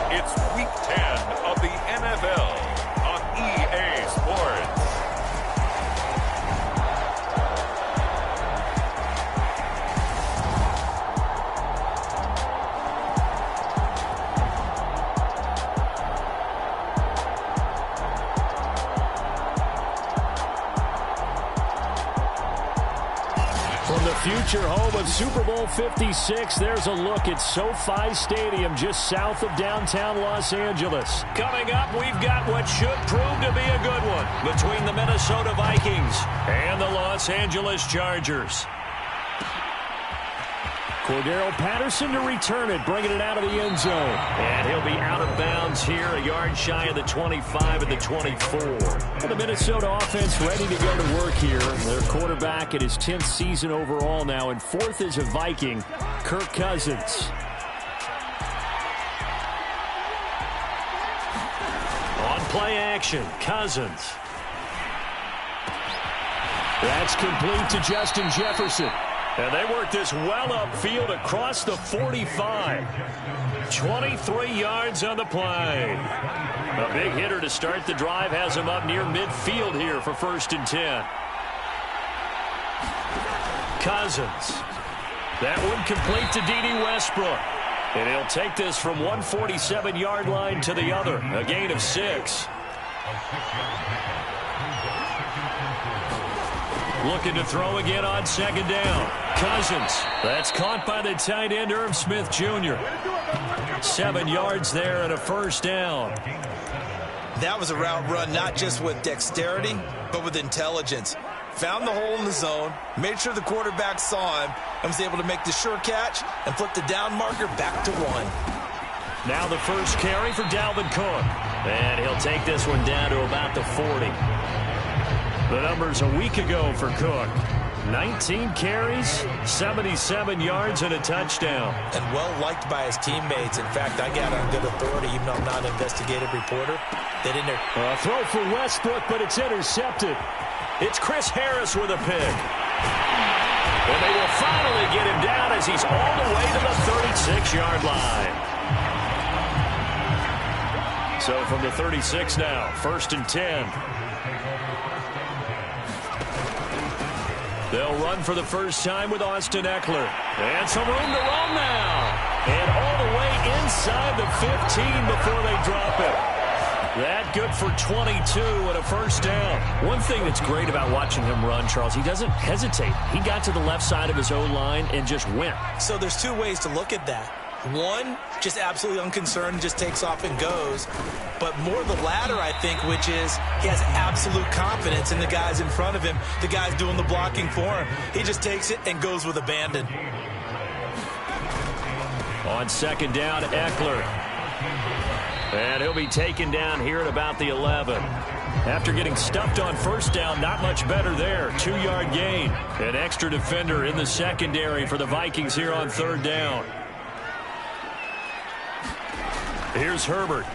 It's Week 10 of the NFL on EA Sports. From the future home of Super Bowl 56, there's a look at SoFi Stadium just south of downtown Los Angeles. Coming up, we've got what should prove to be a good one between the Minnesota Vikings and the Los Angeles Chargers. Cordero Patterson to return it, bringing it out of the end zone. And he'll be out of bounds here, a yard shy of the 25 and the 24. And the Minnesota offense ready to go to work here. Their quarterback in his 10th season overall now, and fourth as a Viking, Kirk Cousins. On play action, Cousins. That's complete to Justin Jefferson. And they work this well upfield across the 45. 23 yards on the play. A big hitter to start the drive has him up near midfield here for 1st and 10. Cousins. That one complete to D.D. Westbrook. And he'll take this from 147-yard line to the other. A gain of 6. Looking to throw again on 2nd down. Cousins. That's caught by the tight end, Irv Smith Jr. 7 yards there and a 1st down. That was a route run not just with dexterity, but with intelligence. Found the hole in the zone, made sure the quarterback saw him, and was able to make the sure catch and flip the down marker back to 1. Now the first carry for Dalvin Cook. And he'll take this one down to about the 40. The numbers a week ago for Cook. 19 carries, 77 yards, and a touchdown. And well-liked by his teammates. In fact, I got on good authority, even though I'm not an investigative reporter, that in there. A throw for Westbrook, but it's intercepted. It's Chris Harris with a pick. And they will finally get him down as he's all the way to the 36-yard line. So from the 36 now, 1st and 10. They'll run for the first time with Austin Eckler. And some room to roam now. And all the way inside the 15 before they drop it. That good for 22 and a 1st down. One thing that's great about watching him run, Charles, he doesn't hesitate. He got to the left side of his O-line and just went. So there's two ways to look at that. One, just absolutely unconcerned, just takes off and goes. But more the latter, I think, which is he has absolute confidence in the guys in front of him, the guys doing the blocking for him. He just takes it and goes with abandon. On 2nd down, Eckler. And he'll be taken down here at about the 11. After getting stuffed on 1st down, not much better there. 2-yard gain. An extra defender in the secondary for the Vikings here on 3rd down. Here's Herbert.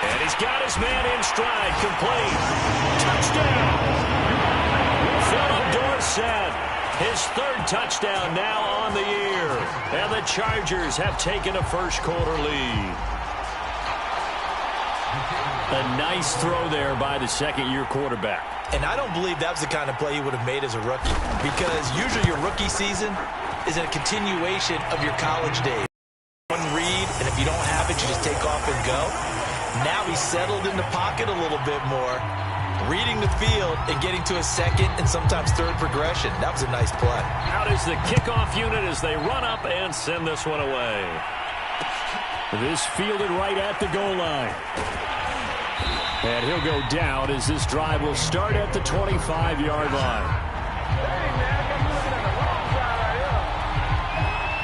And he's got his man in stride. Complete. Touchdown. Philip Dorsett. His 3rd touchdown now on the year. And the Chargers have taken a first-quarter lead. A nice throw there by the second-year quarterback. And I don't believe that's the kind of play he would have made as a rookie. Because usually your rookie season is a continuation of your college days. One read, and if you don't have it, you just take off and go. Now he's settled in the pocket a little bit more, reading the field and getting to a 2nd and sometimes 3rd progression. That was a nice play. Out is the kickoff unit as they run up and send this one away. This fielded right at the goal line. And he'll go down as this drive will start at the 25-yard line.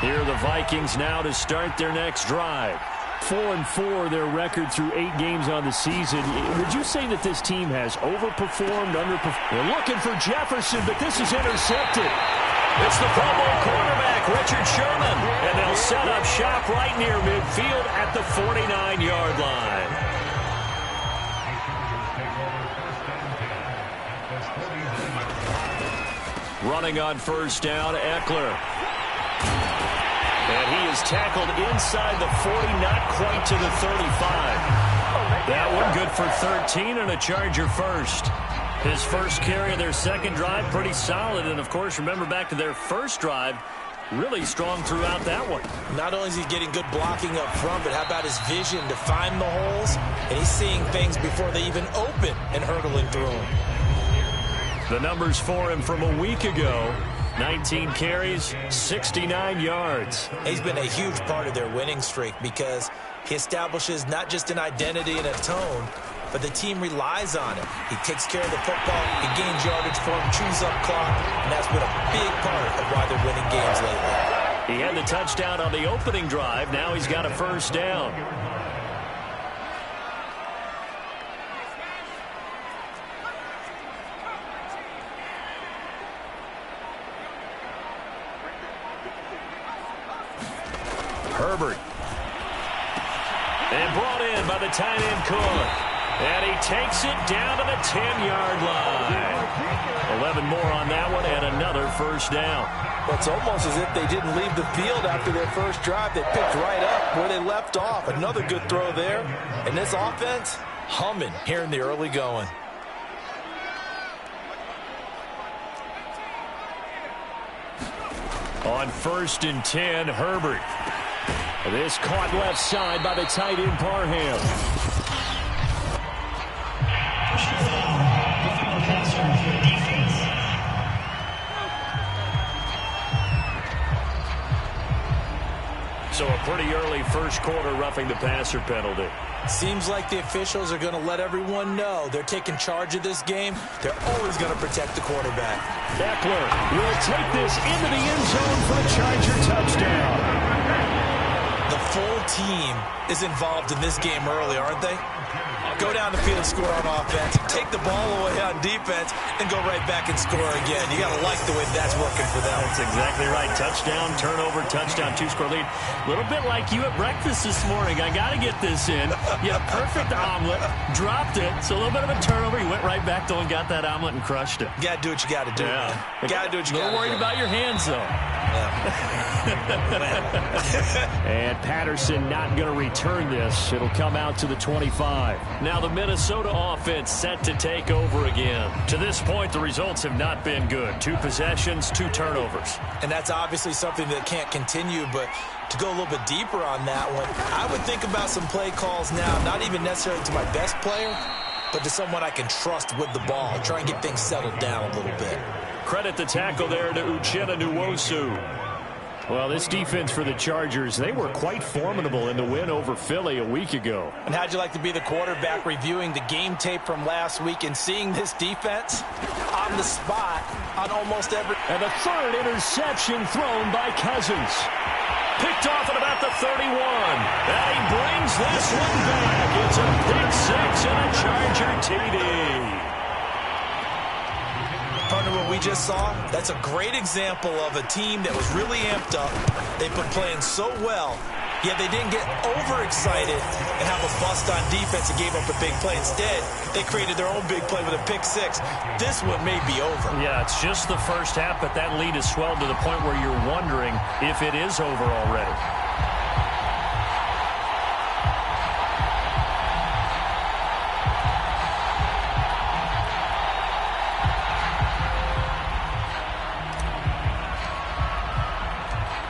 Here are the Vikings now to start their next drive. 4-4 their record through 8 games on the season. Would you say that this team has overperformed, underperformed? They're looking for Jefferson, but this is intercepted. It's the Pro Bowl quarterback, Richard Sherman. And they'll set up shop right near midfield at the 49-yard line. Running on 1st down, Eckler. And he is tackled inside the 40, not quite to the 35. That one good for 13 and a Charger first. His first carry of their second drive, pretty solid. And, of course, remember back to their first drive, really strong throughout that one. Not only is he getting good blocking up front, but how about his vision to find the holes? And he's seeing things before they even open and hurdling through them. The numbers for him from a week ago, 19 carries, 69 yards. He's been a huge part of their winning streak because he establishes not just an identity and a tone, but the team relies on him. He takes care of the football, he gains yardage for him, chews up clock, and that's been a big part of why they're winning games lately. He had the touchdown on the opening drive. Now he's got a first down. Herbert. And brought in by the tight end Cook. And he takes it down to the 10-yard line. 11 more on that one and another first down. Well, it's almost as if they didn't leave the field after their first drive. They picked right up where they left off. Another good throw there. And this offense, humming here in the early going. On 1st and 10, Herbert. This caught left side by the tight end Parham. So a pretty early first quarter roughing the passer penalty. Seems like the officials are going to let everyone know they're taking charge of this game. They're always going to protect the quarterback. Eckler will take this into the end zone for a Charger touchdown. The full team is involved in this game early, aren't they? Go down the field, score on offense, take the ball away on defense, and go right back and score again. You got to like the way that's working for them. That's exactly right. Touchdown, turnover, touchdown, two-score lead. A little bit like you at breakfast this morning. I got to get this in. You had a perfect omelet, dropped it, so a little bit of a turnover. You went right back, though, and got that omelet and crushed it. You got to do what you got to do, man. You got to do what you got to do. A little worried about your hands, though. And Patterson not going to return this. It'll come out to the 25. Now the Minnesota offense set to take over again. To this point, the results have not been good. 2 possessions, 2 turnovers. And that's obviously something that can't continue, but to go a little bit deeper on that one, I would think about some play calls now, not even necessarily to my best player, but to someone I can trust with the ball. Try and get things settled down a little bit. Credit the tackle there to Uchenna Nwosu. Well, this defense for the Chargers, they were quite formidable in the win over Philly a week ago. And how'd you like to be the quarterback reviewing the game tape from last week and seeing this defense on the spot on almost every... And the 3rd interception thrown by Cousins. Picked off at about the 31. And he brings this one back. It's a pick 6 and a Charger TD. Partner, what we just saw, that's a great example of a team that was really amped up. They've been playing so well, yet they didn't get overexcited and have a bust on defense and gave up a big play. Instead, they created their own big play with a pick 6. This one may be over. Yeah, it's just the first half, but that lead has swelled to the point where you're wondering if it is over already.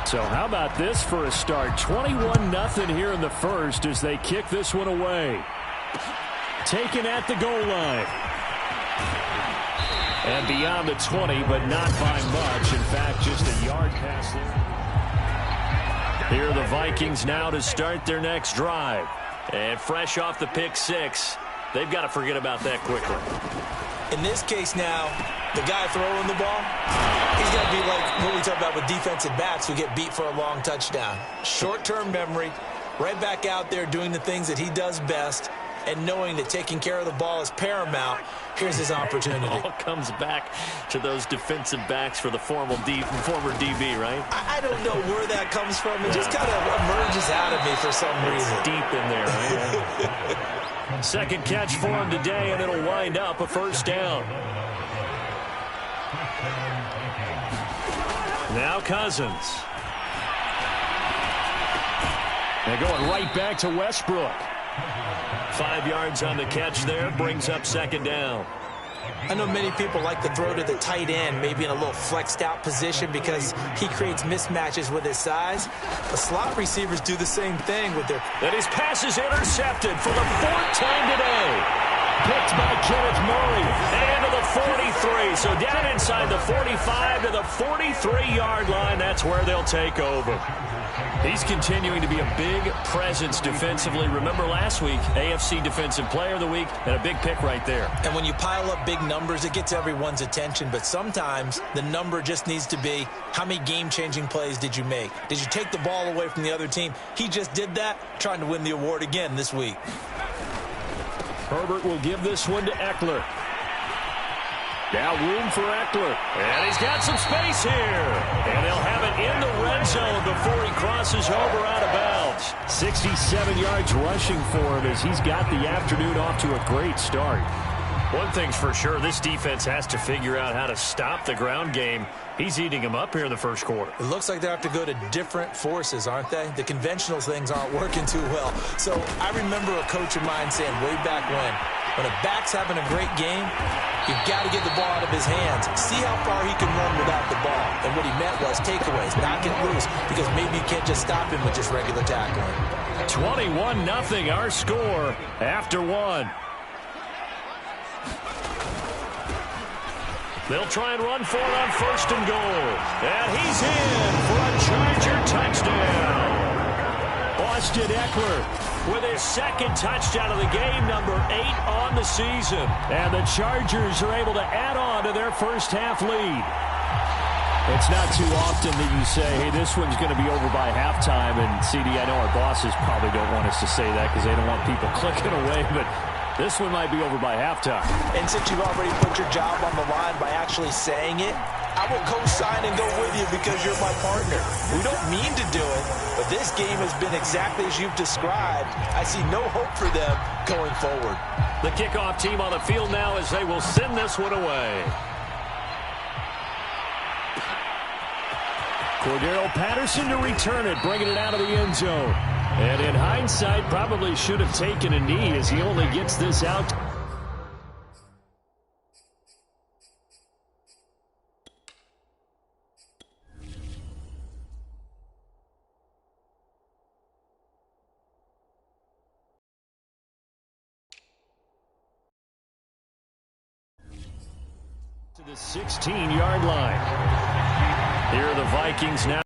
So how about this for a start? 21-0 here in the first as they kick this one away. Taken at the goal line. And beyond the 20, but not by much. In fact, just a yard past there. Here are the Vikings now to start their next drive. And fresh off the pick 6, they've got to forget about that quickly. In this case now, the guy throwing the ball, he's got to be like what we talk about with defensive backs who get beat for a long touchdown. Short-term memory, right back out there doing the things that he does best, and knowing that taking care of the ball is paramount. Here's his opportunity. It all comes back to those defensive backs for the former DB, right? I don't know where that comes from. It just kind of emerges out of me for some reason. It's deep in there, right? Second catch for him today, and it'll wind up a first down. Now Cousins. And going right back to Westbrook. 5 yards on the catch there, brings up second down. I know many people like to throw to the tight end, maybe in a little flexed out position because he creates mismatches with his size. The slot receivers do the same thing with their... And his pass is intercepted for the fourth time today. Picked by Kenneth Murray. And to the 43. So down inside the 45 to the 43-yard line. That's where they'll take over. He's continuing to be a big presence defensively. Remember last week, AFC Defensive Player of the Week, and a big pick right there. And when you pile up big numbers, it gets everyone's attention. But sometimes the number just needs to be, how many game-changing plays did you make? Did you take the ball away from the other team? He just did that, trying to win the award again this week. Herbert will give this one to Eckler. Now room for Eckler. And he's got some space here. And they'll have it in the red zone before he crosses over out of bounds. 67 yards rushing for him as he's got the afternoon off to a great start. One thing's for sure, this defense has to figure out how to stop the ground game. He's eating them up here in the first quarter. It looks like they have to go to different forces, aren't they? The conventional things aren't working too well. So I remember a coach of mine saying way back when a back's having a great game, you've got to get the ball out of his hands. See how far he can run without the ball. And what he meant was takeaways, knock it loose, because maybe you can't just stop him with just regular tackling. 21-0 our score after one. They'll try and run for it on first and goal. And he's in for a Charger touchdown. Austin Eckler with his second touchdown of the game, number 8 on the season. And the Chargers are able to add on to their first half lead. It's not too often that you say, hey, this one's going to be over by halftime. And, CD, I know our bosses probably don't want us to say that because they don't want people clicking away, but this one might be over by halftime. And since you've already put your job on the line by actually saying it, I will co-sign and go with you because you're my partner. We don't mean to do it, but this game has been exactly as you've described. I see no hope for them going forward. The kickoff team on the field now as they will send this one away. Cordero Patterson to return it, bringing it out of the end zone. And in hindsight, probably should have taken a knee as he only gets this out. To the 16-yard line. Here are the Vikings now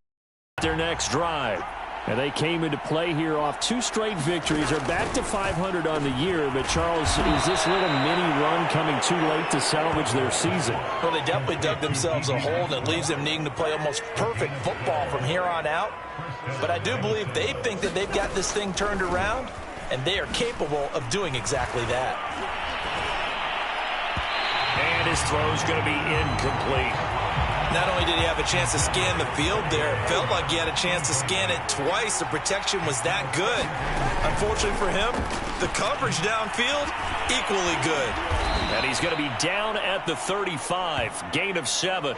their next drive. And they came into play here off 2 straight victories. They're back to 500 on the year. But, Charles, is this little mini run coming too late to salvage their season? Well, they definitely dug themselves a hole that leaves them needing to play almost perfect football from here on out. But I do believe they think that they've got this thing turned around, and they are capable of doing exactly that. And his throw's going to be incomplete. Not only did he have a chance to scan the field there, it felt like he had a chance to scan it twice. The protection was that good. Unfortunately for him, the coverage downfield, equally good. And he's going to be down at the 35, gain of 7.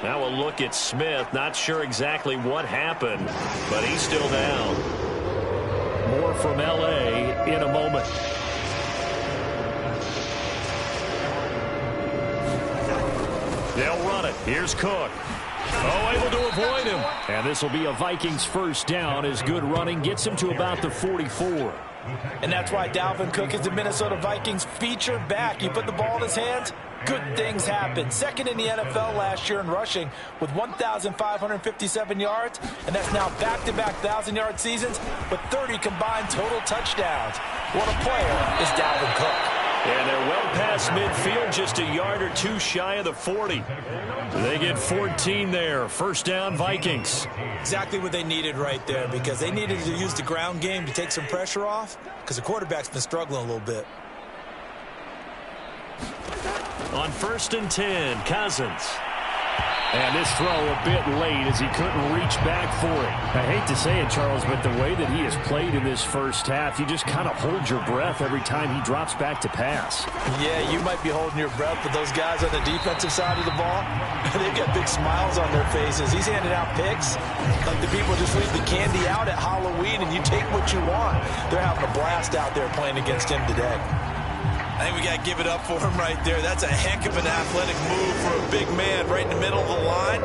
Now a look at Smith. Not sure exactly what happened, but he's still down. More from L.A. in a moment. They'll run it. Here's Cook. Oh, able to avoid him. And this will be a Vikings first down as good running gets him to about the 44. And that's why Dalvin Cook is the Minnesota Vikings featured back. You put the ball in his hands, good things happen. Second in the NFL last year in rushing with 1,557 yards, and that's now back-to-back 1,000-yard seasons with 30 combined total touchdowns. What a player is Dalvin Cook. And they're well past midfield, just a yard or 2 shy of the 40. They get 14 there. First down, Vikings. Exactly what they needed right there, because they needed to use the ground game to take some pressure off, because the quarterback's been struggling a little bit. On 1st and 10, Cousins. And this throw a bit late as he couldn't reach back for it. I hate to say it, Charles, but the way that he has played in this first half, you just kind of hold your breath every time he drops back to pass. Yeah, you might be holding your breath, but those guys on the defensive side of the ball, they've got big smiles on their faces. He's handing out picks like the people just leave the candy out at Halloween and you take what you want. They're having a blast out there playing against him today. I think we got to give it up for him right there. That's a heck of an athletic move for a big man right in the middle of the line.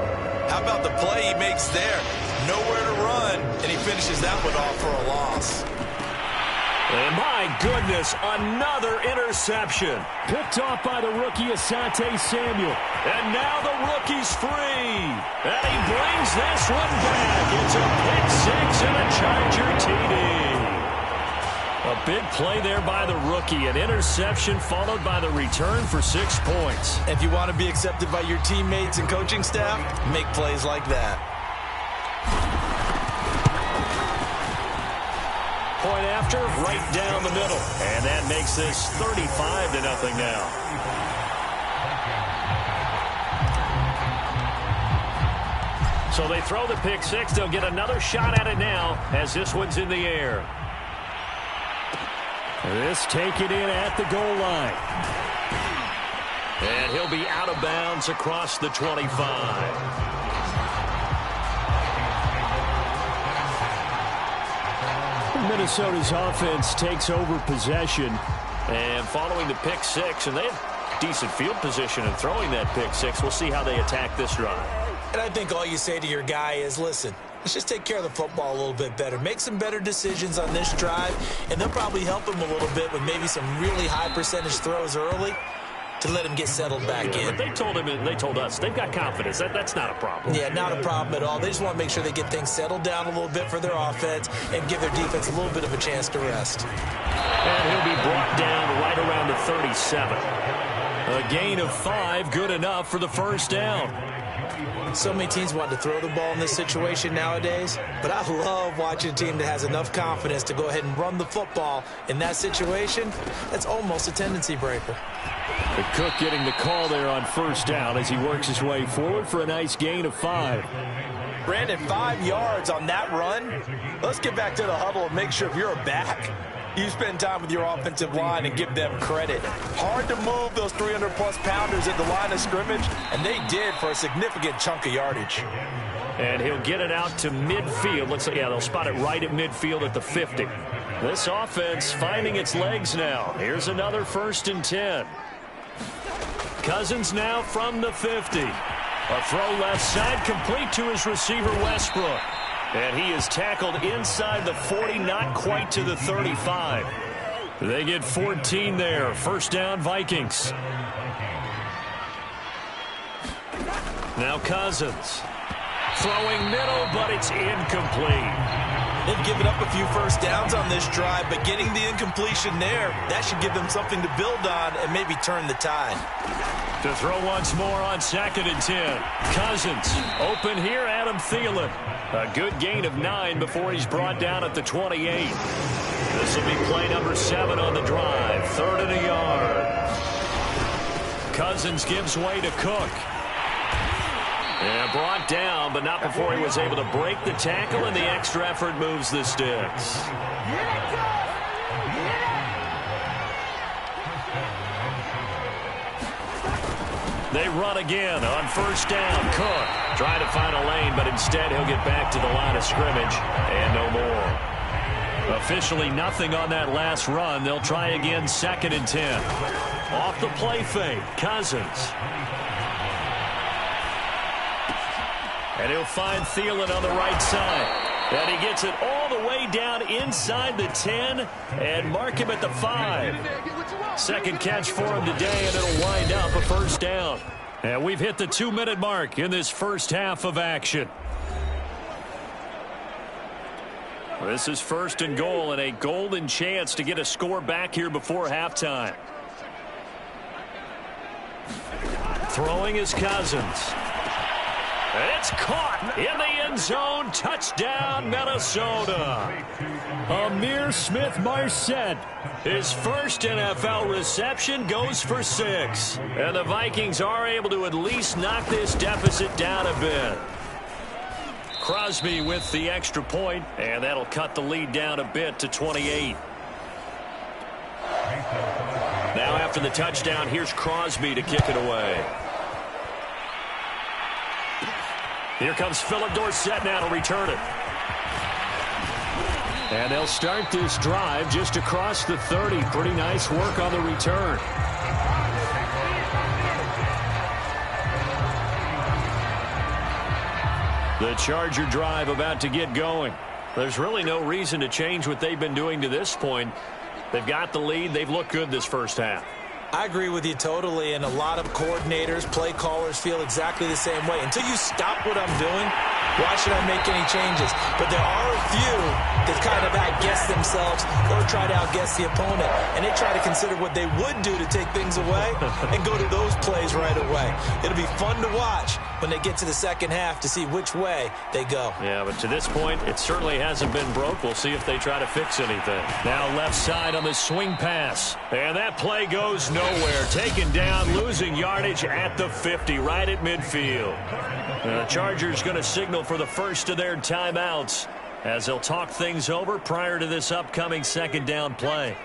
How about the play he makes there? Nowhere to run, and he finishes that one off for a loss. And my goodness, another interception. Picked off by the rookie Asante Samuel. And now the rookie's free. And he brings this one back. It's a pick six and a Charger TD. A big play there by the rookie. An interception followed by the return for 6 points. If you want to be accepted by your teammates and coaching staff, make plays like that. Point after, right down the middle. And that makes this 35-0 now. So they throw the pick six. They'll get another shot at it now as this one's in the air. This taken in at the goal line. And he'll be out of bounds across the 25. Minnesota's offense takes over possession. And following the pick six, and they have decent field position in throwing that pick six. We'll see how they attack this drive. And I think all you say to your guy is, listen, let's just take care of the football a little bit better. Make some better decisions on this drive, and they'll probably help him a little bit with maybe some really high percentage throws early to let him get settled back in. But they told us they've got confidence. That's not a problem. Yeah, not a problem at all. They just want to make sure they get things settled down a little bit for their offense and give their defense a little bit of a chance to rest. And he'll be brought down right around the 37. A gain of 5, good enough for the first down. So many teams want to throw the ball in this situation nowadays, but I love watching a team that has enough confidence to go ahead and run the football in that situation. That's almost a tendency breaker. The Cook getting the call there on first down as he works his way forward for a nice gain of 5. Brandon, 5 yards on that run. Let's get back to the huddle and make sure if you're a back, you spend time with your offensive line and give them credit. Hard to move those 300-plus pounders at the line of scrimmage, and they did for a significant chunk of yardage. And he'll get it out to midfield. Looks like, yeah, they'll spot it right at midfield at the 50. This offense finding its legs now. Here's another 1st and 10. Cousins now from the 50. A throw left side complete to his receiver Westbrook. And he is tackled inside the 40, not quite to the 35. They get 14 there. First down, Vikings. Now Cousins. Throwing middle, but it's incomplete. They've given up a few first downs on this drive, but getting the incompletion there, that should give them something to build on and maybe turn the tide. To throw once more on 2nd and 10. Cousins open here, Adam Thielen. A good gain of 9 before he's brought down at the 28. This will be play number 7 on the drive. 3rd and a yard. Cousins gives way to Cook. And brought down, but not before he was able to break the tackle, and the extra effort moves the sticks. They run again on first down. Cook trying to find a lane, but instead he'll get back to the line of scrimmage and no more. Officially nothing on that last run. They'll try again 2nd and 10. Off the play fake, Cousins. And he'll find Thielen on the right side. And he gets it all the way down inside the 10 and mark him at the 5. Second catch for him today, and it'll wind up a first down. And we've hit the 2-minute mark in this first half of action. This is 1st and goal and a golden chance to get a score back here before halftime. Throwing is Cousins. And it's caught in the end zone. Touchdown, Minnesota. Ihmir Smith-Marsette. His first NFL reception goes for 6. And the Vikings are able to at least knock this deficit down a bit. Crosby with the extra point, and that'll cut the lead down a bit to 28. Now after the touchdown, here's Crosby to kick it away. Here comes Philip Dorsett now to return it. And they'll start this drive just across the 30. Pretty nice work on the return. The Charger drive about to get going. There's really no reason to change what they've been doing to this point. They've got the lead. They've looked good this first half. I agree with you totally, and a lot of coordinators, play callers feel exactly the same way. Until you stop what I'm doing, why should I make any changes? But there are a few that kind of outguess themselves or try to outguess the opponent, and they try to consider what they would do to take things away and go to those plays right away. It'll be fun to watch when they get to the second half to see which way they go. Yeah, but to this point, it certainly hasn't been broke. We'll see if they try to fix anything. Now left side on the swing pass. And that play goes nowhere. Taken down, losing yardage at the 50, right at midfield. The Chargers going to signal for the first of their timeouts as they'll talk things over prior to this upcoming second down play.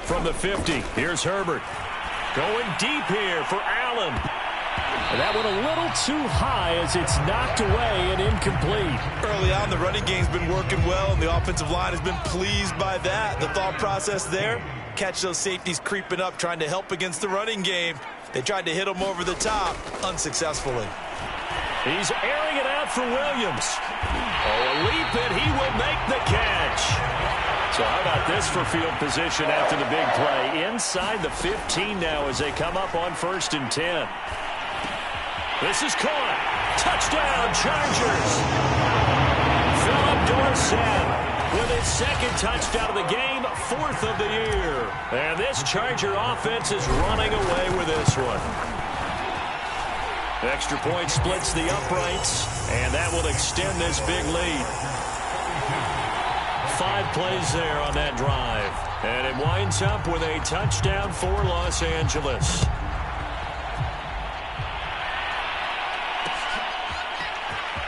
From the 50, here's Herbert. Going deep here for Allen. And that one a little too high as it's knocked away and incomplete. Early on, the running game's been working well, and the offensive line has been pleased by that. The thought process there, catch those safeties creeping up, trying to help against the running game. They tried to hit them over the top, unsuccessfully. He's airing it out for Williams. Oh, a leap, and he will make the catch. So how about this for field position after the big play? Inside the 15 now as they come up on 1st and 10. This is caught. Touchdown, Chargers. Philip Dorsett with his second touchdown of the game, 4th of the year. And this Charger offense is running away with this one. Extra point splits the uprights, and that will extend this big lead. 5 plays there on that drive. And it winds up with a touchdown for Los Angeles.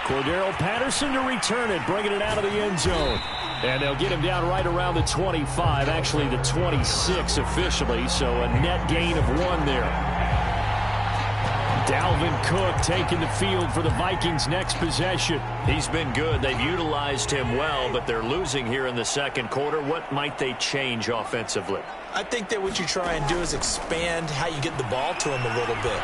Cordero Patterson to return it, bringing it out of the end zone. And they'll get him down right around the 25, actually the 26 officially, so a net gain of 1 there. Dalvin Cook taking the field for the Vikings' next possession. He's been good. They've utilized him well, but they're losing here in the second quarter. What might they change offensively? I think that what you try and do is expand how you get the ball to him a little bit.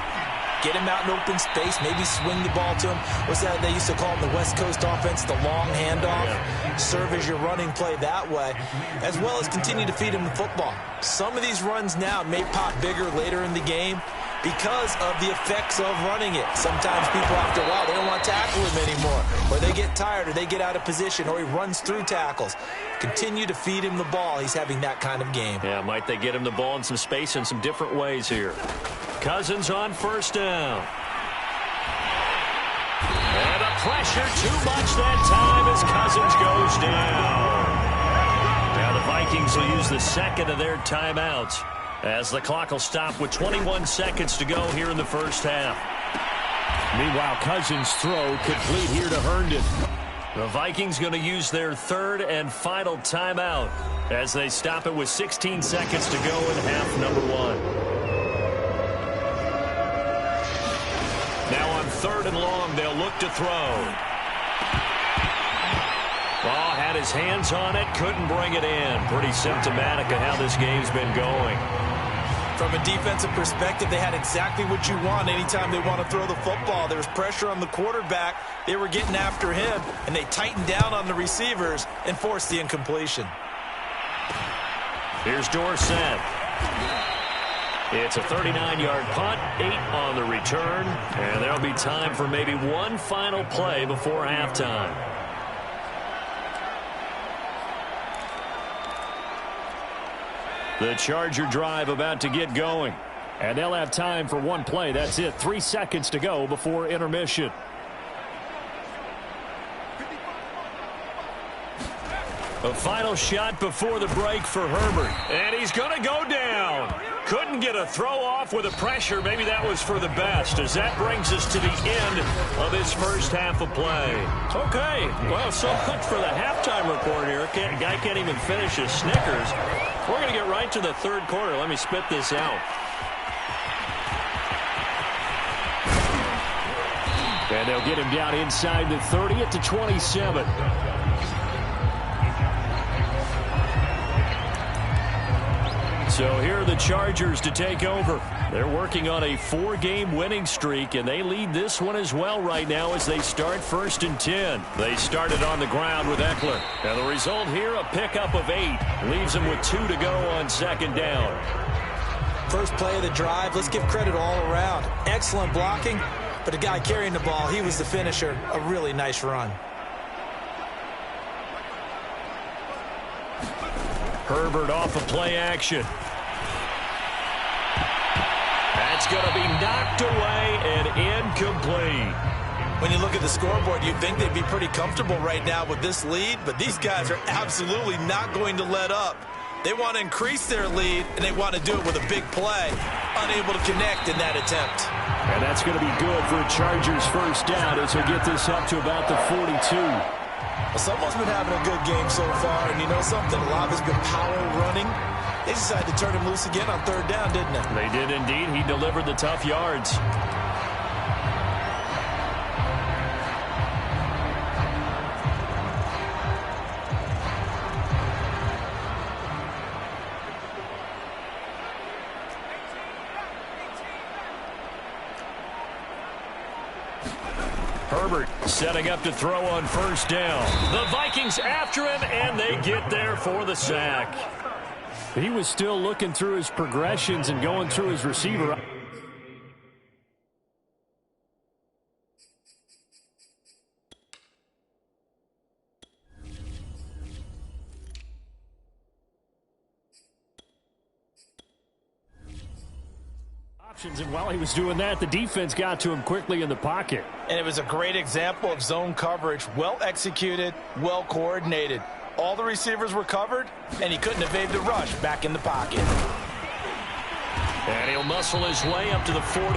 Get him out in open space, maybe swing the ball to him. What's that they used to call in the West Coast offense, the long handoff? Yeah. Serve as your running play that way, as well as continue to feed him the football. Some of these runs now may pop bigger later in the game because of the effects of running it. Sometimes people after a while, they don't want to tackle him anymore, or they get tired, or they get out of position, or he runs through tackles. Continue to feed him the ball. He's having that kind of game. Yeah, might they get him the ball in some space in some different ways here. Cousins on 1st down. And a pressure too much that time as Cousins goes down. Now the Vikings will use the second of their timeouts as the clock will stop with 21 seconds to go here in the first half. Meanwhile, Cousins' throw complete here to Herndon. The Vikings going to use their 3rd and final timeout as they stop it with 16 seconds to go in half number 1. Now on 3rd and long, they'll look to throw. Ball had his hands on it, couldn't bring it in. Pretty symptomatic of how this game's been going. From a defensive perspective, they had exactly what you want anytime they want to throw the football. There was pressure on the quarterback. They were getting after him, and they tightened down on the receivers and forced the incompletion. Here's Dorsett. It's a 39-yard punt, 8 on the return, and there'll be time for maybe one final play before halftime. The Charger drive about to get going. And they'll have time for one play. That's it. 3 seconds to go before intermission. A final shot before the break for Herbert. And he's going to go down. Couldn't get a throw off with the pressure. Maybe that was for the best, as that brings us to the end of his first half of play. Okay, well, so much for the halftime report here. Guy can't even finish his Snickers. We're going to get right to the third quarter. Let me spit this out. And they'll get him down inside the 30 at the 27. So here are the Chargers to take over. They're working on a 4-game winning streak, and they lead this one as well right now as they start 1st and 10. They started on the ground with Eckler. And the result here, a pickup of 8. Leaves them with 2 to go on 2nd down. First play of the drive, let's give credit all around. Excellent blocking, but the guy carrying the ball, he was the finisher. A really nice run. Herbert off of play action. That's going to be knocked away and incomplete. When you look at the scoreboard, you'd think they'd be pretty comfortable right now with this lead, but these guys are absolutely not going to let up. They want to increase their lead, and they want to do it with a big play. Unable to connect in that attempt. And that's going to be good for a Chargers first down as they get this up to about the 42. Well, someone's been having a good game so far, and you know something? A lot has been power running. They decided to turn him loose again on 3rd down, didn't they? They did indeed. He delivered the tough yards. Herbert setting up to throw on 1st down. The Vikings after him, and they get there for the sack. He was still looking through his progressions and going through his receiver. And while he was doing that, the defense got to him quickly in the pocket. And it was a great example of zone coverage. Well executed, well coordinated. All the receivers were covered, and he couldn't evade the rush back in the pocket. And he'll muscle his way up to the 43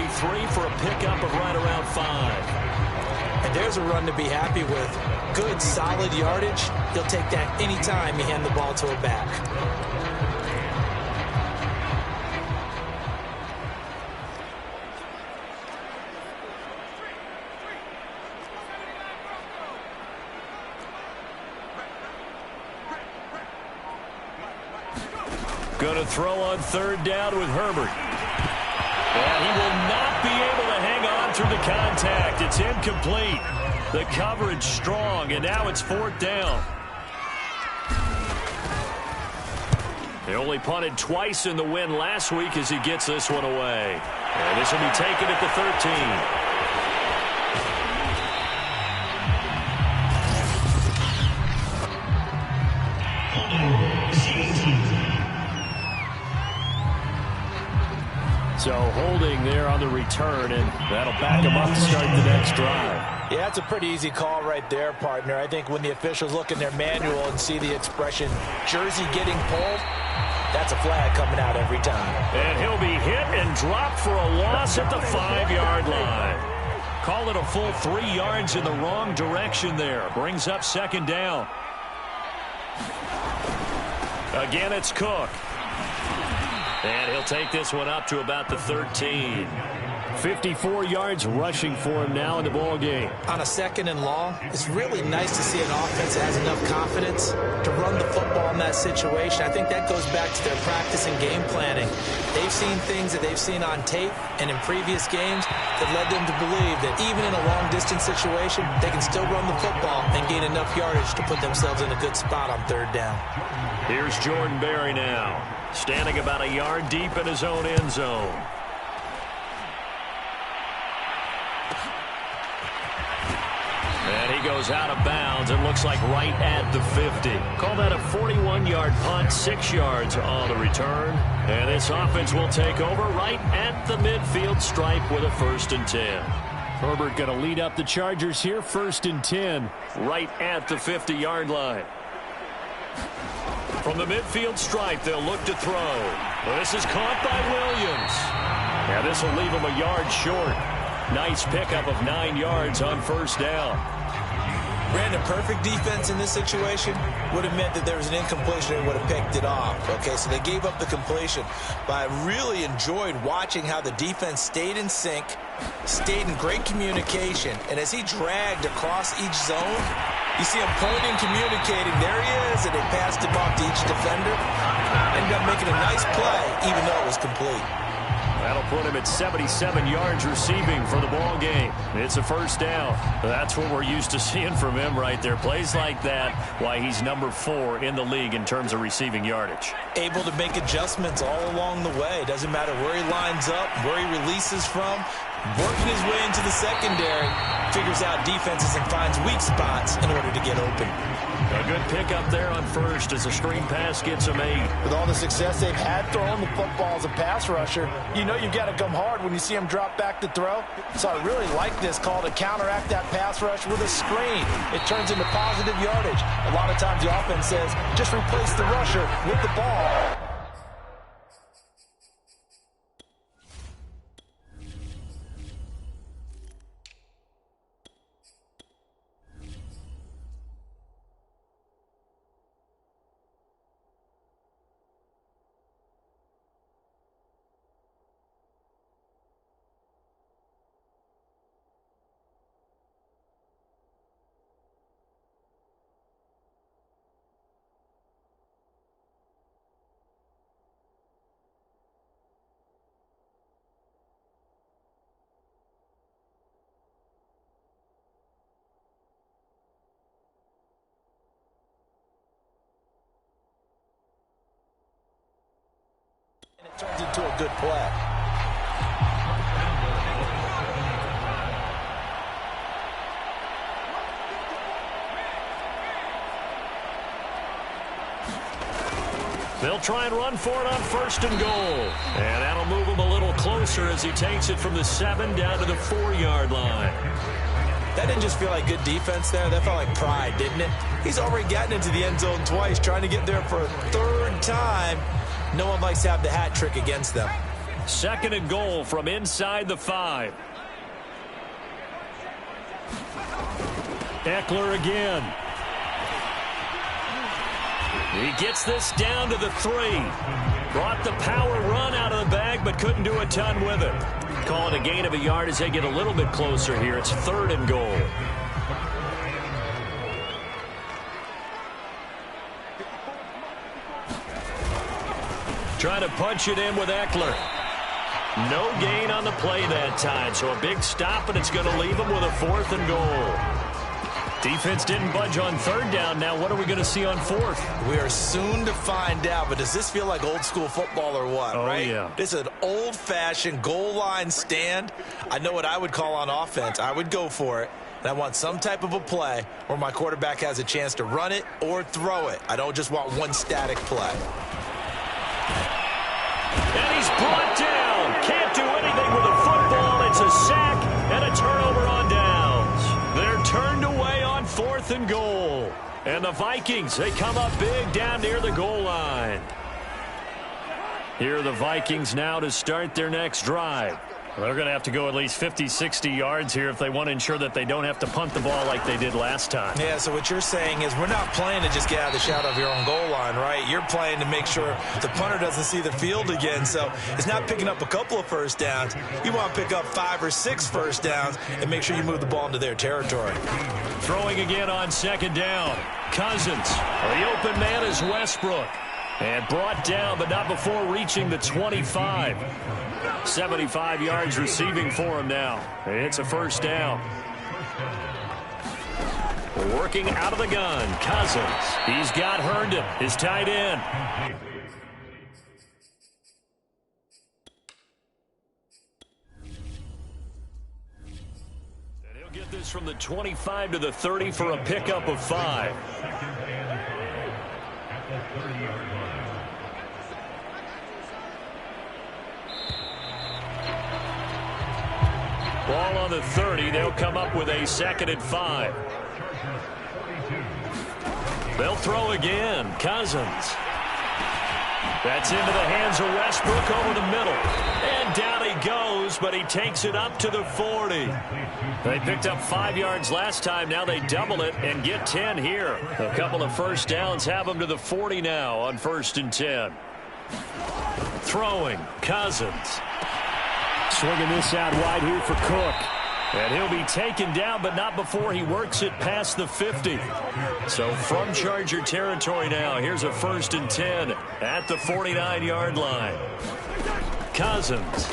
for a pickup of right around 5. And there's a run to be happy with. Good, solid yardage. He'll take that anytime you hand the ball to a back. Going to throw on 3rd down with Herbert. And he will not be able to hang on through the contact. It's incomplete. The coverage strong, and now it's 4th down. He only punted twice in the win last week as he gets this one away. And this will be taken at the 13. So holding there on the return, and that'll back him up to start the next drive. Yeah, that's a pretty easy call right there, partner. I think when the officials look in their manual and see the expression, jersey getting pulled, that's a flag coming out every time. And he'll be hit and dropped for a loss at the 5-yard line. Call it a full 3 yards in the wrong direction there. Brings up 2nd down. Again, it's Cook. And he'll take this one up to about the 13. 54 yards rushing for him now in the ball game. On a 2nd and long, it's really nice to see an offense that has enough confidence to run the football in that situation. I think that goes back to their practice and game planning. They've seen things that they've seen on tape and in previous games that led them to believe that even in a long-distance situation, they can still run the football and gain enough yardage to put themselves in a good spot on 3rd down. Here's Jordan Berry now, standing about a yard deep in his own end zone. And he goes goes out of bounds. It looks like right at the 50. Call that a 41-yard punt, 6 yards on the return. And this offense will take over right at the midfield stripe with a 1st and 10. Herbert going to lead up the Chargers here, 1st and 10, right at the 50-yard line. From the midfield stripe, they'll look to throw. This is caught by Williams. Now this will leave him a yard short. Nice pickup of 9 yards on 1st down. Brandon, perfect defense in this situation would have meant that there was an incompletion and would have picked it off. Okay, so they gave up the completion. But I really enjoyed watching how the defense stayed in sync, stayed in great communication, and as he dragged across each zone, you see him pointing, communicating. There he is, and they passed him off to each defender. Ended up making a nice play, even though it was complete. That'll put him at 77 yards receiving for the ball game. It's a 1st down. That's what we're used to seeing from him right there. Plays like that, why he's number 4 in the league in terms of receiving yardage. Able to make adjustments all along the way. Doesn't matter where he lines up, where he releases from. Working his way into the secondary, figures out defenses and finds weak spots in order to get open. A good pickup there on 1st as a screen pass gets him 8. With all the success they've had throwing the football as a pass rusher, you know you've got to come hard when you see him drop back to throw. So I really like this call to counteract that pass rush with a screen. It turns into positive yardage. A lot of times the offense says, just replace the rusher with the ball. And it turns into a good play. They'll try and run for it on 1st and goal. And that'll move him a little closer as he takes it from the 7 down to the 4-yard line. That didn't just feel like good defense there. That felt like pride, didn't it? He's already gotten into the end zone twice, trying to get there for a 3rd time. No one likes to have the hat trick against them. 2nd and goal from inside the 5. Eckler again. He gets this down to the 3. Brought the power run out of the bag, but couldn't do a ton with it. Calling a gain of a yard as they get a little bit closer here. It's 3rd and goal. Trying to punch it in with Eckler. No gain on the play that time, so a big stop, and it's going to leave him with a 4th and goal. Defense didn't budge on 3rd down. Now what are we going to see on 4th? We are soon to find out, but does this feel like old school football or what, right? Yeah. This is an old-fashioned goal line stand. I know what I would call on offense. I would go for it. And I want some type of a play where my quarterback has a chance to run it or throw it. I don't just want one static play. And he's brought down. Can't do anything with the football. It's a sack and a turnover on downs. They're turned away on 4th and goal. And the Vikings, they come up big down near the goal line. Here are the Vikings now to start their next drive. They're going to have to go at least 50, 60 yards here if they want to ensure that they don't have to punt the ball like they did last time. Yeah, so what you're saying is we're not playing to just get out of the shadow of your own goal line, right? You're playing to make sure the punter doesn't see the field again. So it's not picking up a couple of first downs. You want to pick up 5 or 6 first downs and make sure you move the ball into their territory. Throwing again on 2nd down. Cousins. The open man is Westbrook. And brought down, but not before reaching the 25. 75 yards receiving for him now. It's a 1st down. Working out of the gun, Cousins. He's got Herndon, his tight end. And he'll get this from the 25 to the 30 for a pickup of 5. Ball on the 30. They'll come up with a 2nd and 5. They'll throw again. Cousins. That's into the hands of Westbrook over the middle. And down he goes, but he takes it up to the 40. They picked up 5 yards last time. Now they double it and get 10 here. A couple of first downs have them to the 40 now on 1st and 10. Throwing. Cousins. Swinging this out wide here for Cook. And he'll be taken down, but not before he works it past the 50. So from Charger territory now, here's a 1st and 10 at the 49-yard line. Cousins.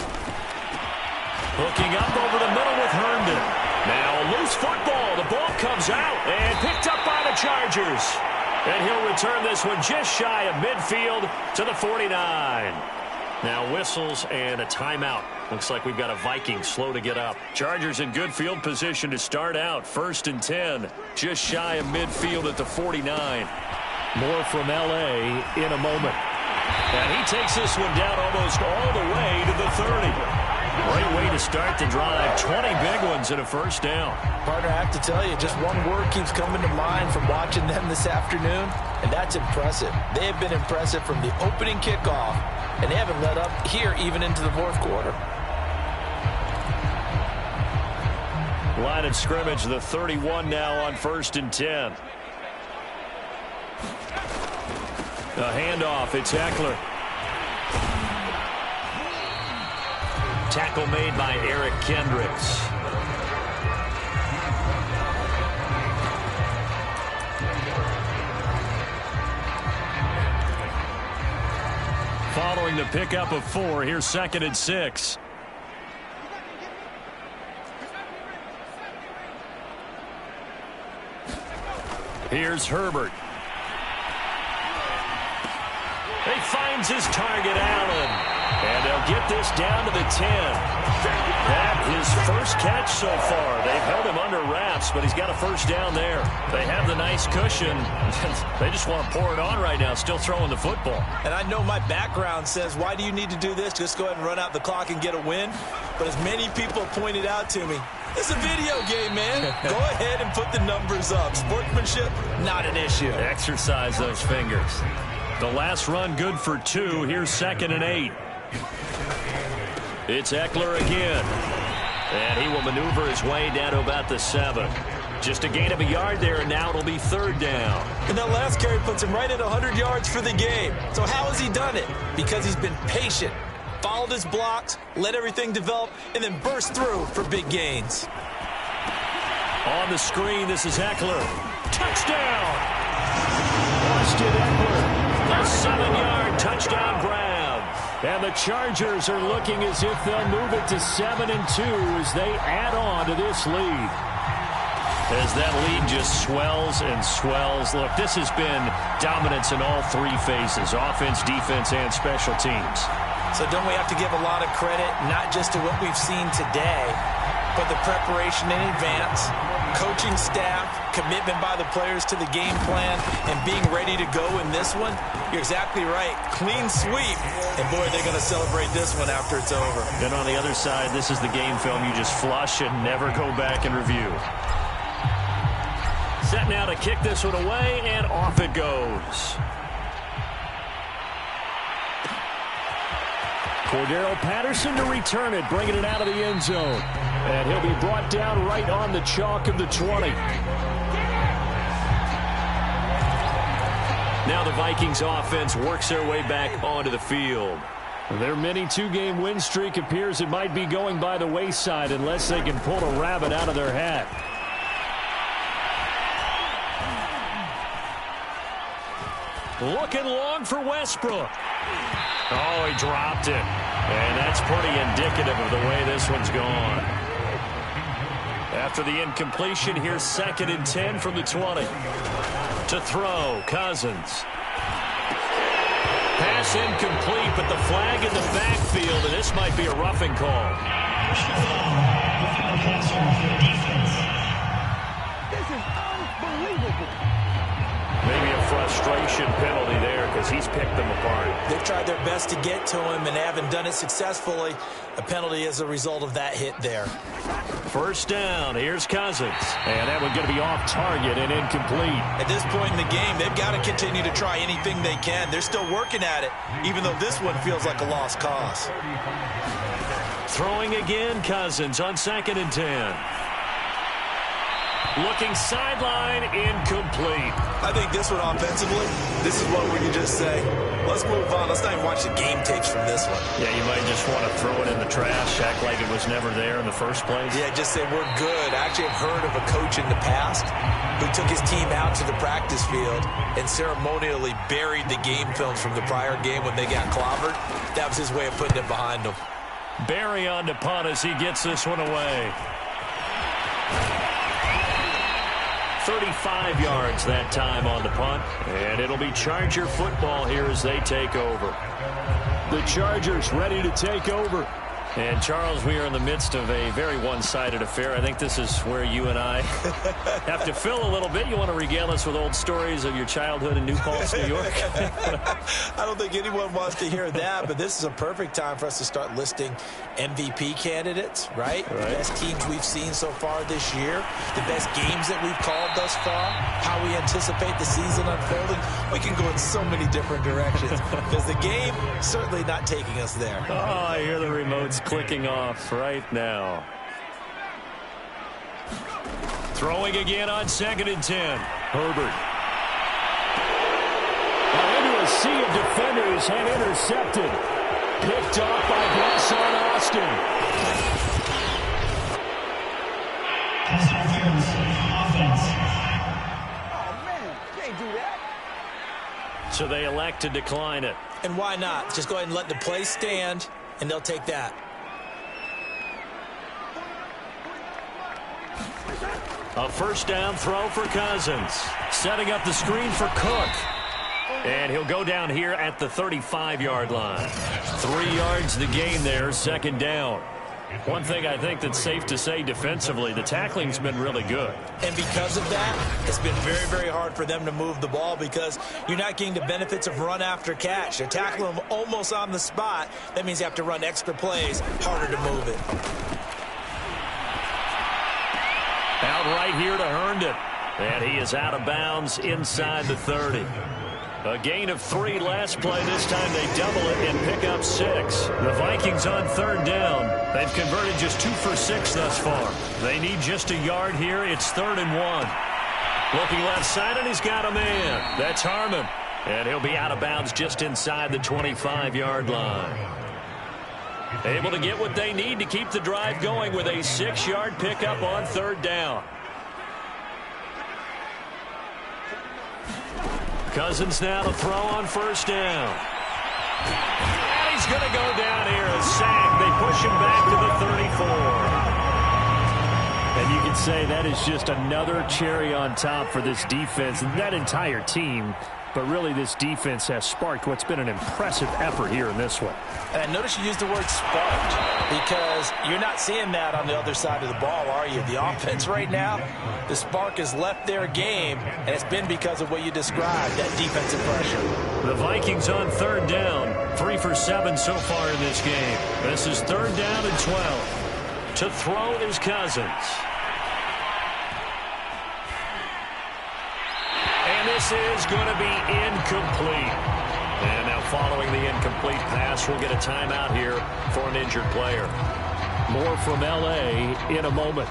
Hooking up over the middle with Herndon. Now a loose football. The ball comes out and picked up by the Chargers. And he'll return this one just shy of midfield to the 49. Now whistles and a timeout. Looks like we've got a Viking slow to get up. Chargers in good field position to start out. 1st and 10. Just shy of midfield at the 49. More from L.A. in a moment. And he takes this one down almost all the way to the 30. Great way to start the drive. 20 big ones and a 1st down. Partner, I have to tell you, just one word keeps coming to mind from watching them this afternoon, and that's impressive. They have been impressive from the opening kickoff, and they haven't let up here even into the 4th quarter. Line of scrimmage, the 31 now on 1st and 10. A handoff, it's Eckler. Tackle made by Eric Kendricks. Following the pickup of 4, here's 2nd and 6. Here's Herbert. He finds his target, Allen. And they'll get this down to the 10. That his first catch so far. They've held him under wraps, but he's got a 1st down there. They have the nice cushion. They just want to pour it on right now, still throwing the football. And I know my background says, why do you need to do this? Just go ahead and run out the clock and get a win. But as many people pointed out to me, it's a video game, man. Go ahead and put the numbers up. Sportsmanship, not an issue. Exercise those fingers. The last run good for 2. Here's 2nd and 8. It's Eckler again. And he will maneuver his way down to about the 7. Just a gain of a yard there, and now it'll be 3rd down. And that last carry puts him right at 100 yards for the game. So how has he done it? Because he's been patient, followed his blocks, let everything develop, and then burst through for big gains. On the screen, this is Eckler. Touchdown! Austin Eckler. A 7-yard touchdown grab. And the Chargers are looking as if they'll move it to 7-2 as they add on to this lead. As that lead just swells and swells. Look, this has been dominance in all 3 phases, offense, defense, and special teams. So don't we have to give a lot of credit, not just to what we've seen today, but the preparation in advance, coaching staff, commitment by the players to the game plan, and being ready to go in this one? You're exactly right. Clean sweep. And, boy, they're going to celebrate this one after it's over. And on the other side, this is the game film you just flush and never go back and review. Set now to kick this one away, and off it goes. Cordero Patterson to return it, bringing it out of the end zone. And he'll be brought down right on the chalk of the 20. Now the Vikings offense works their way back onto the field. Their mini 2-game win streak appears it might be going by the wayside unless they can pull a rabbit out of their hat. Looking long for Westbrook. Oh, he dropped it. And that's pretty indicative of the way this one's gone. After the incompletion, here's 2nd and 10 from the 20. To throw, Cousins. Pass incomplete, but the flag in the backfield, and this might be a roughing call. is unbelievable. Maybe a frustration penalty there because he's picked them apart. They've tried their best to get to him and haven't done it successfully. A penalty as a result of that hit there. First down, here's Cousins. And that one's going to be off target and incomplete. At this point in the game, they've got to continue to try anything they can. They're still working at it, even though this one feels like a lost cause. Throwing again, Cousins on 2nd and 10. Looking sideline, incomplete. I think this one offensively, this is one where you just say, let's move on. Let's not even watch the game tapes from this one. Yeah, you might just want to throw it in the trash, act like it was never there in the first place. Yeah, just say we're good. I actually have heard of a coach in the past who took his team out to the practice field and ceremonially buried the game films from the prior game when they got clobbered. That was his way of putting it behind them. Barry on to punt as he gets this one away. 35 yards that time on the punt. And it'll be Charger football here as they take over. The Chargers ready to take over. And, Charles, we are in the midst of a very one-sided affair. I think this is where you and I have to fill a little bit. You want to regale us with old stories of your childhood in New Paltz, New York? I don't think anyone wants to hear that, but this is a perfect time for us to start listing MVP candidates, right? The best teams we've seen so far this year, the best games that we've called thus far, how we anticipate the season unfolding. We can go in so many different directions because the game certainly not taking us there. Oh, I hear the remotes clicking off right now. Throwing again on 2nd and 10. Herbert. Now into a sea of defenders and intercepted. Picked off by Bresson Austin. Oh, man, can't do that. So they elect to decline it. And why not? Just go ahead and let the play stand, and they'll take that. A first down throw for Cousins. Setting up the screen for Cook. And he'll go down here at the 35-yard line. 3 yards the gain there, 2nd down. One thing I think that's safe to say defensively, the tackling's been really good. And because of that, it's been very, very hard for them to move the ball because you're not getting the benefits of run after catch. They're tackling them almost on the spot. That means you have to run extra plays, harder to move it. Out right here to Herndon. And he is out of bounds inside the 30. A gain of 3 last play. This time they double it and pick up 6. The Vikings on 3rd down. They've converted just 2 for 6 thus far. They need just a yard here. It's 3rd and 1. Looking left side, and he's got a man. That's Harmon. And he'll be out of bounds just inside the 25-yard line. Able to get what they need to keep the drive going with a 6-yard pickup on 3rd down. Cousins now to throw on 1st down. And he's going to go down here. A sack. They push him back to the 34. And you can say that is just another cherry on top for this defense and that entire team. But really, this defense has sparked what's been an impressive effort here in this one. And I notice you used the word sparked because you're not seeing that on the other side of the ball, are you? The offense right now, the spark has left their game, and it's been because of what you described, that defensive pressure. The Vikings on 3rd down, 3 for 7 so far in this game. This is 3rd down and 12. To throw is Cousins. And this is going to be incomplete. And now following the incomplete pass, we'll get a timeout here for an injured player. More from L.A. in a moment.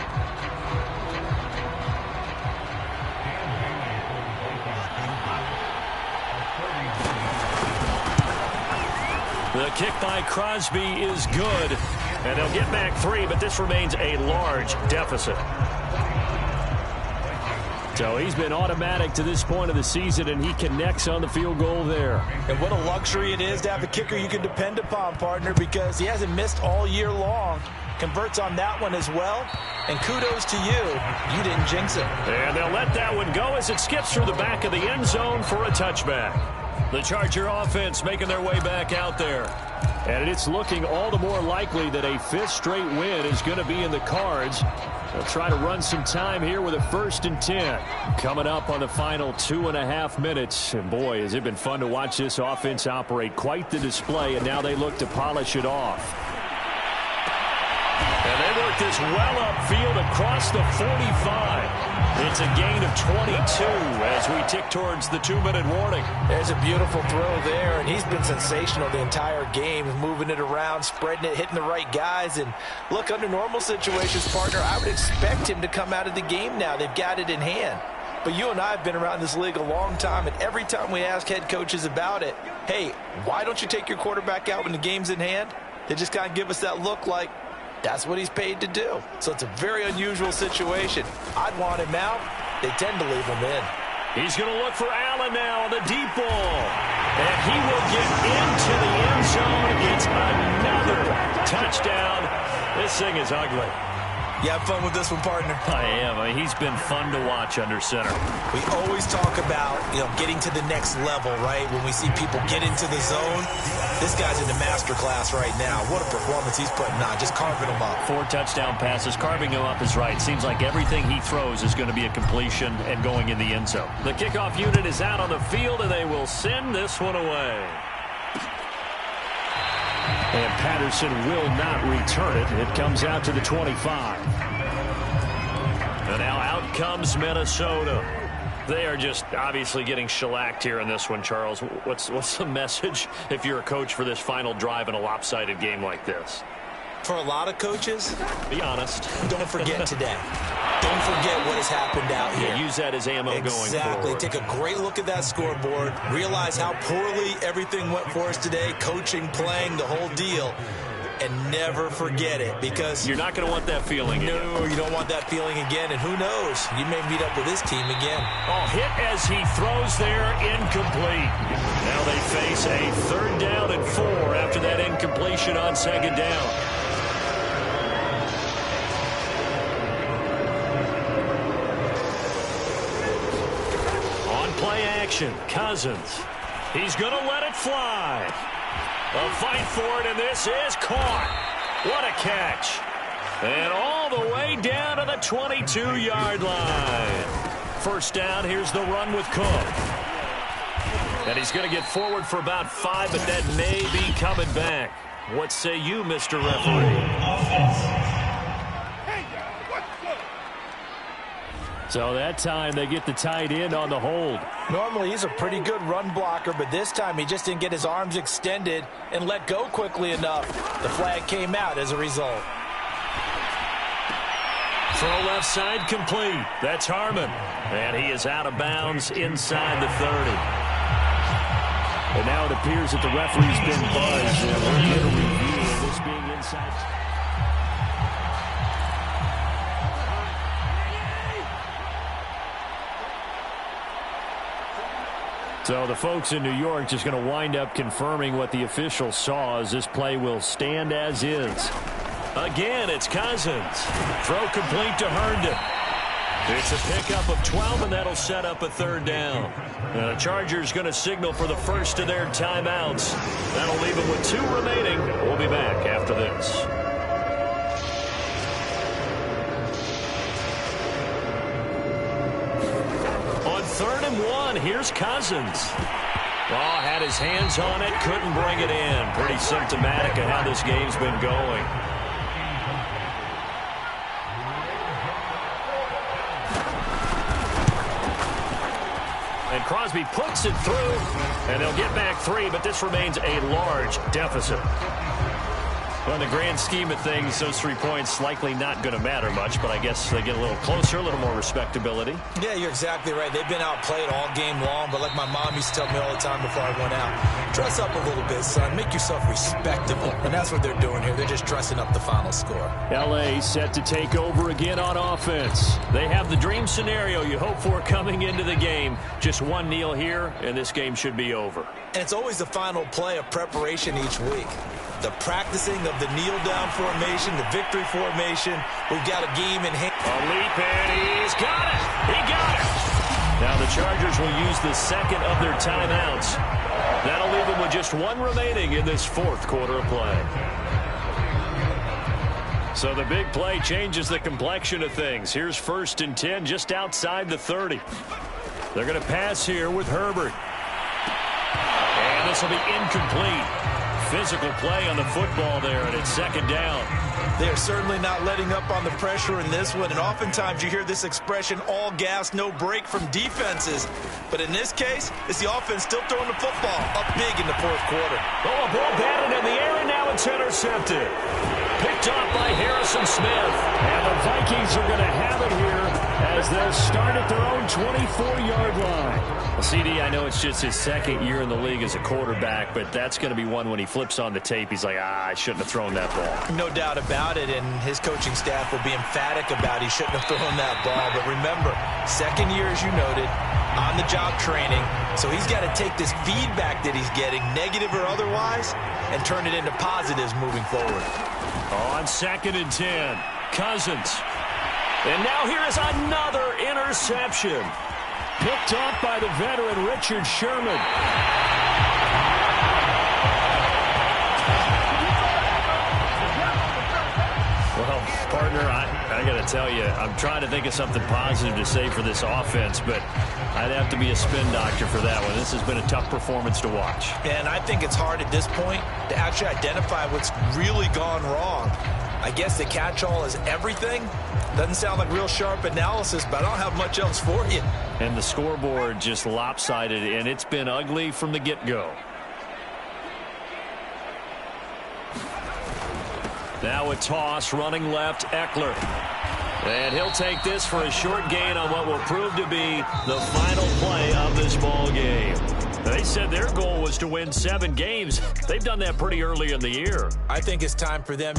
The kick by Crosby is good. And they'll get back 3, but this remains a large deficit. So he's been automatic to this point of the season, and he connects on the field goal there. And what a luxury it is to have a kicker you can depend upon, partner, because he hasn't missed all year long. Converts on that one as well. And kudos to you. You didn't jinx it. And they'll let that one go as it skips through the back of the end zone for a touchback. The Charger offense making their way back out there. And it's looking all the more likely that a 5th straight win is going to be in the cards They'll try to run some time here with a 1st and 10. Coming up on the final 2.5 minutes. And boy, has it been fun to watch this offense operate. Quite the display, and now they look to polish it off. And they work this well upfield across the 45. It's a gain of 22 as we tick towards the 2-minute warning. There's a beautiful throw there, and he's been sensational the entire game, moving it around, spreading it, hitting the right guys. And look, under normal situations, partner, I would expect him to come out of the game now. They've got it in hand. But you and I have been around this league a long time, and every time we ask head coaches about it, hey, why don't you take your quarterback out when the game's in hand? They just kind of give us that look like, that's what he's paid to do. So it's a very unusual situation. I'd want him out. They tend to leave him in. He's going to look for Allen now on the deep ball. And he will get into the end zone. It's another touchdown. This thing is ugly. You have fun with this one, partner? I am. I mean, he's been fun to watch under center. We always talk about, getting to the next level, right? When we see people get into the zone, this guy's in the master class right now. What a performance he's putting on, just carving them up. 4 touchdown passes. Carving him up is right. Seems like everything he throws is going to be a completion and going in the end zone. The kickoff unit is out on the field, and they will send this one away. And Patterson will not return it. It comes out to the 25. And now out comes Minnesota. They are just obviously getting shellacked here in this one, Charles. What's the message if you're a coach for this final drive in a lopsided game like this? For a lot of coaches, be honest. Don't forget today. Don't forget what has happened out here. Yeah, use that as ammo going forward. Exactly. Take a great look at that scoreboard. Realize how poorly everything went for us today. Coaching, playing, the whole deal. And never forget it, because you're not going to want that feeling again. No, you don't want that feeling again. And who knows? You may meet up with this team again. Oh, hit as he throws there, incomplete. Now they face a 3rd down and 4 after that incompletion on 2nd down. Play action, Cousins. He's going to let it fly. A fight for it, and this is caught. What a catch. And all the way down to the 22-yard line. 1st down, here's the run with Cook. And he's going to get forward for about 5, but that may be coming back. What say you, Mr. Referee? So that time they get the tight end on the hold. Normally he's a pretty good run blocker, but this time he just didn't get his arms extended and let go quickly enough. The flag came out as a result. Throw left side complete. That's Harmon. And he is out of bounds inside the 30. And now it appears that the referee's been buzzed. And we're going to review this being inside. So the folks in New York just going to wind up confirming what the officials saw, as this play will stand as is. Again, it's Cousins. Throw complete to Herndon. It's a pickup of 12, and that'll set up a 3rd down. The Chargers going to signal for the first of their timeouts. That'll leave them with 2 remaining. We'll be back after this. On 3rd and 1, here's Cousins. Oh, had his hands on it, couldn't bring it in. Pretty symptomatic of how this game's been going. And Crosby puts it through, and they'll get back 3, but this remains a large deficit. Well, in the grand scheme of things, those 3 points likely not going to matter much, but I guess they get a little closer, a little more respectability. Yeah, you're exactly right. They've been outplayed all game long, but like my mom used to tell me all the time before I went out, dress up a little bit, son. Make yourself respectable. And that's what they're doing here. They're just dressing up the final score. L.A. set to take over again on offense. They have the dream scenario you hope for coming into the game. Just one kneel here, and this game should be over. And it's always the final play of preparation each week. The practicing of the kneel-down formation, the victory formation. We've got a game in hand. A leap, and he's got it. He got it. Now the Chargers will use the 2nd of their timeouts. That'll leave them with just 1 remaining in this 4th quarter of play. So the big play changes the complexion of things. Here's 1st and 10 just outside the 30. They're going to pass here with Herbert. And this will be incomplete. Physical play on the football there, and it's 2nd down. They're certainly not letting up on the pressure in this one, and oftentimes you hear this expression, all gas, no break from defenses. But in this case, it's the offense still throwing the football up big in the 4th quarter. Oh, a ball batted in the air, and now it's intercepted. Picked off by Harrison Smith. And the Vikings are going to have it here as they'll start at their own 24-yard line. Well, CD, I know it's just his 2nd year in the league as a quarterback, but that's going to be one when he flips on the tape. He's like, I shouldn't have thrown that ball. No doubt about it, and his coaching staff will be emphatic about he shouldn't have thrown that ball. But remember, 2nd year, as you noted, on-the-job training. So he's got to take this feedback that he's getting, negative or otherwise, and turn it into positives moving forward. On 2nd and 10, Cousins. And now here is another interception. Picked off by the veteran Richard Sherman. Well, partner, I got to tell you, I'm trying to think of something positive to say for this offense, but I'd have to be a spin doctor for that one. This has been a tough performance to watch. And I think it's hard at this point to actually identify what's really gone wrong. I guess the catch-all is everything. Doesn't sound like real sharp analysis, but I don't have much else for you. And the scoreboard just lopsided, and it's been ugly from the get-go. Now a toss, running left, Eckler. And he'll take this for a short gain on what will prove to be the final play of this ball game. They said their goal was to win 7 games. They've done that pretty early in the year. I think it's time for them